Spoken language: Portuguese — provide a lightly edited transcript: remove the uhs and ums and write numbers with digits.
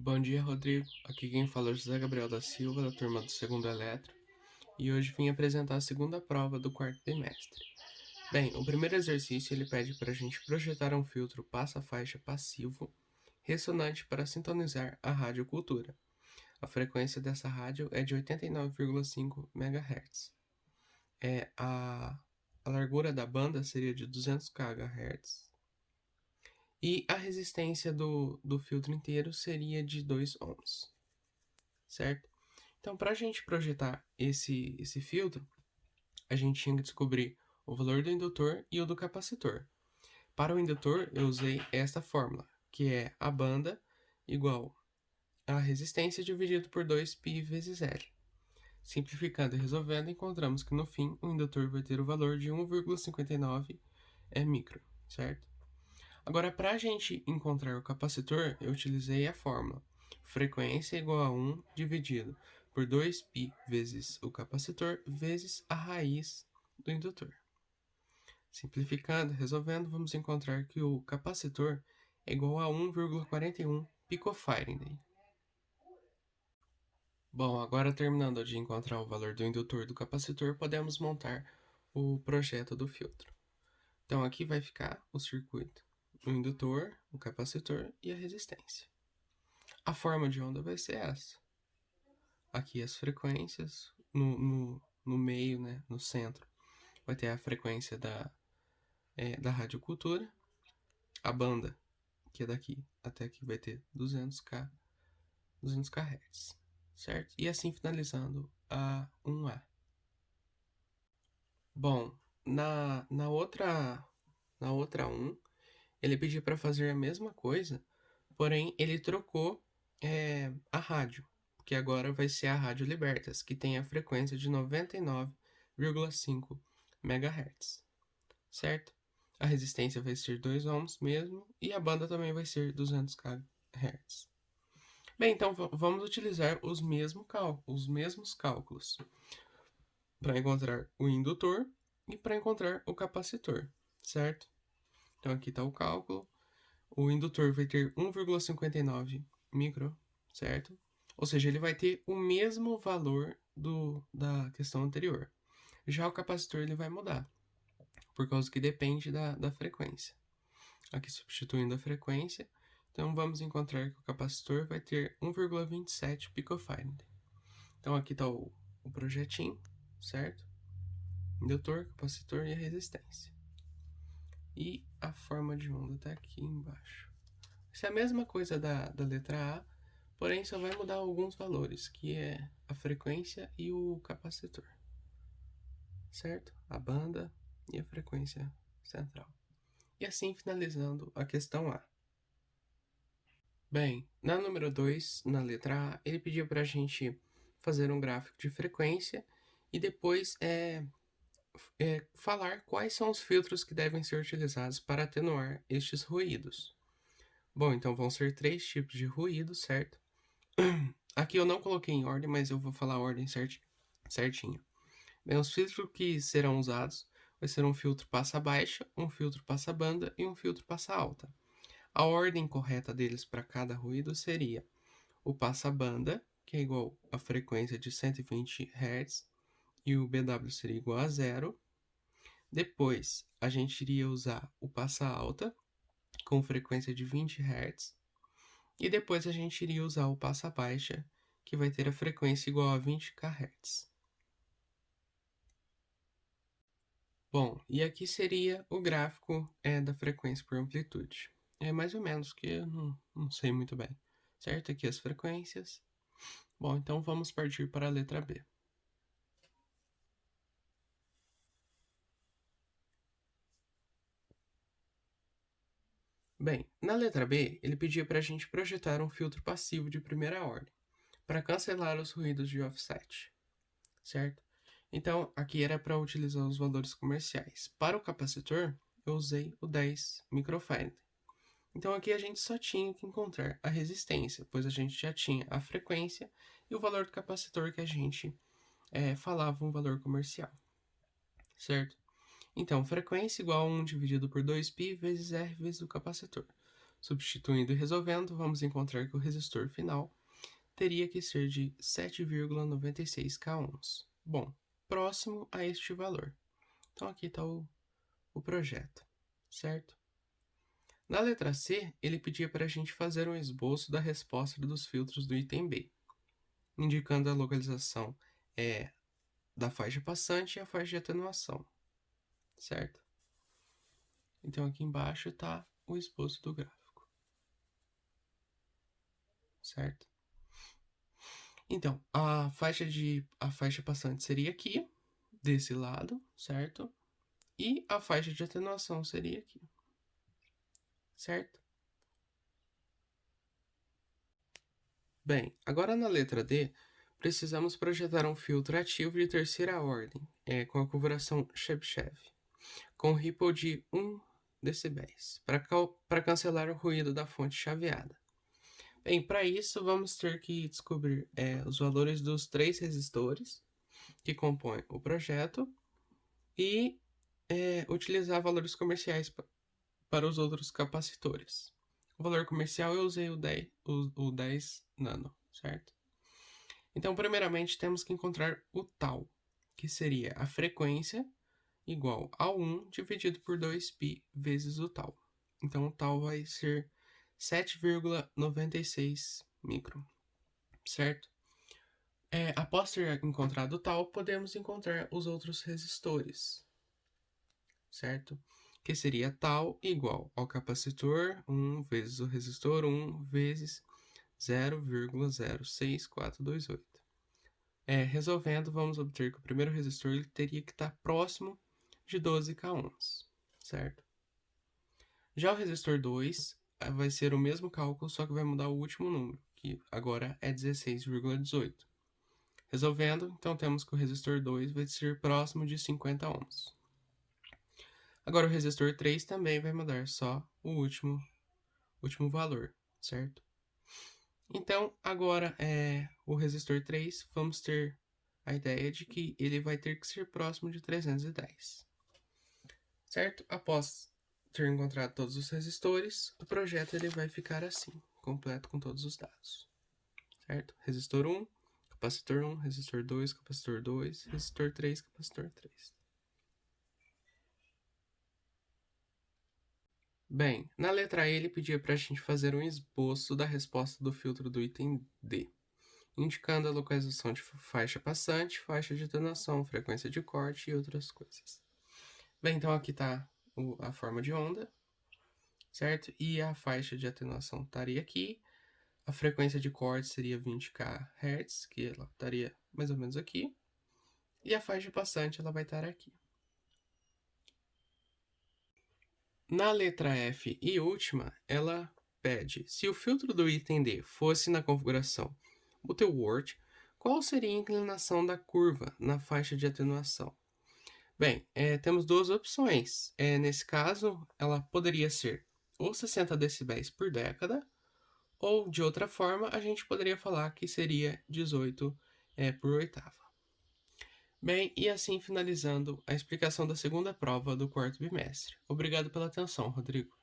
Bom dia, Rodrigo. Aqui quem fala é José Gabriel da Silva, da turma do segundo Eletro, e hoje vim apresentar a segunda prova do quarto bimestre. Bem, o primeiro exercício ele pede para a gente projetar um filtro passa-faixa passivo ressonante para sintonizar a radiocultura. A frequência dessa rádio é de 89,5 MHz. A largura da banda seria de 200 kHz. E a resistência do filtro inteiro seria de 2 ohms, certo? Então, para a gente projetar esse filtro, a gente tinha que descobrir o valor do indutor e o do capacitor. Para o indutor, eu usei esta fórmula, que é a banda igual a resistência dividido por 2π vezes L. Simplificando e resolvendo, encontramos que no fim o indutor vai ter o valor de 1,59 micro, certo? Agora, para a gente encontrar o capacitor, eu utilizei a fórmula frequência igual a 1 dividido por 2π vezes o capacitor vezes a raiz do indutor. Simplificando, resolvendo, vamos encontrar que o capacitor é igual a 1,41 pF. Bom, agora terminando de encontrar o valor do indutor e do capacitor, podemos montar o projeto do filtro. Então aqui vai ficar o circuito, o indutor, o capacitor e a resistência. A forma de onda vai ser essa. Aqui as frequências, no meio, né, no centro, vai ter a frequência da radiocultura. A banda, que é daqui até aqui, vai ter 200 kHz, certo? E assim finalizando a 1A. Bom, na outra 1, ele pediu para fazer a mesma coisa, porém ele trocou a rádio, que agora vai ser a Rádio Libertas, que tem a frequência de 99,5 MHz, certo? A resistência vai ser 2 ohms mesmo, e a banda também vai ser 200 kHz. Bem, então vamos utilizar os mesmos cálculos para encontrar o indutor e para encontrar o capacitor, certo? Então aqui está o cálculo. O indutor vai ter 1,59 micro, certo? Ou seja, ele vai ter o mesmo valor da questão anterior. Já o capacitor ele vai mudar, por causa que depende da frequência. Aqui substituindo a frequência, então vamos encontrar que o capacitor vai ter 1,27 pF. Então aqui está o projetinho, certo? Indutor, capacitor e a resistência. E a forma de onda está aqui embaixo. Isso é a mesma coisa da letra A, porém só vai mudar alguns valores, que é a frequência e o capacitor, certo? A banda e a frequência central. E assim finalizando a questão A. Bem, na número 2, na letra A, ele pediu para a gente fazer um gráfico de frequência e depois falar quais são os filtros que devem ser utilizados para atenuar estes ruídos. Bom, então vão ser 3 tipos de ruído, certo? Aqui eu não coloquei em ordem, mas eu vou falar a ordem certinho. Bem, os filtros que serão usados vai ser um filtro passa baixa, um filtro passa banda e um filtro passa alta. A ordem correta deles para cada ruído seria o passa banda, que é igual à frequência de 120 Hz, e o BW seria igual a 0. Depois, a gente iria usar o passa alta, com frequência de 20 Hz. E depois a gente iria usar o passa baixa, que vai ter a frequência igual a 20 kHz. Bom, e aqui seria o gráfico da frequência por amplitude. É mais ou menos, que eu não sei muito bem. Certo? Aqui as frequências. Bom, então vamos partir para a letra B. Bem, na letra B, ele pediu para a gente projetar um filtro passivo de primeira ordem, para cancelar os ruídos de offset, certo? Então, aqui era para utilizar os valores comerciais. Para o capacitor, eu usei o 10 microfarad. Então, aqui a gente só tinha que encontrar a resistência, pois a gente já tinha a frequência e o valor do capacitor que a gente falava um valor comercial, certo? Então, frequência igual a 1 dividido por 2π vezes R vezes o capacitor. Substituindo e resolvendo, vamos encontrar que o resistor final teria que ser de 7,96 k-ohms. Bom, próximo a este valor. Então aqui está o projeto, certo? Na letra C, ele pedia para a gente fazer um esboço da resposta dos filtros do item B, indicando a localização da faixa passante e a faixa de atenuação, certo? Então aqui embaixo está o esboço do gráfico, certo? Então, a faixa passante seria aqui, desse lado, certo? E a faixa de atenuação seria aqui, certo? Bem, agora na letra D, precisamos projetar um filtro ativo de terceira ordem, com a configuração Chebyshev, com ripple de 1 dB, para cancelar o ruído da fonte chaveada. Bem, para isso vamos ter que descobrir os valores dos 3 resistores que compõem o projeto e utilizar valores comerciais para os outros capacitores. O valor comercial eu usei o 10 nano, certo? Então, primeiramente, temos que encontrar o tal, que seria a frequência igual a 1 dividido por 2π vezes o tal. Então, o tal vai ser 7,96 micron, certo? Após ter encontrado o tal, podemos encontrar os outros resistores, certo? Que seria tal igual ao capacitor 1 vezes o resistor 1 vezes 0,06428. Resolvendo, vamos obter que o primeiro resistor ele teria que estar próximo de 12 k-ohms, certo? Já o resistor 2 vai ser o mesmo cálculo, só que vai mudar o último número, que agora é 16,18. Resolvendo, então temos que o resistor 2 vai ser próximo de 50 ohms. Agora o resistor 3 também vai mudar só o último valor, certo? Então, agora o resistor 3, vamos ter a ideia de que ele vai ter que ser próximo de 310, certo? Após ter encontrado todos os resistores, o projeto ele vai ficar assim, completo com todos os dados, certo? Resistor 1, capacitor 1, resistor 2, capacitor 2, resistor 3, capacitor 3. Bem, na letra E ele pedia para a gente fazer um esboço da resposta do filtro do item D, indicando a localização de faixa passante, faixa de atenuação, frequência de corte e outras coisas. Bem, então aqui está a forma de onda, certo? E a faixa de atenuação estaria aqui, a frequência de corte seria 20 kHz, que ela estaria mais ou menos aqui, e a faixa passante ela vai estar aqui. Na letra F e última, ela pede, se o filtro do item D fosse na configuração Butterworth, qual seria a inclinação da curva na faixa de atenuação? Bem, temos duas opções. Nesse caso, ela poderia ser ou 60 decibéis por década, ou de outra forma, a gente poderia falar que seria 18 por oitava. Bem, e assim finalizando a explicação da segunda prova do quarto bimestre. Obrigado pela atenção, Rodrigo.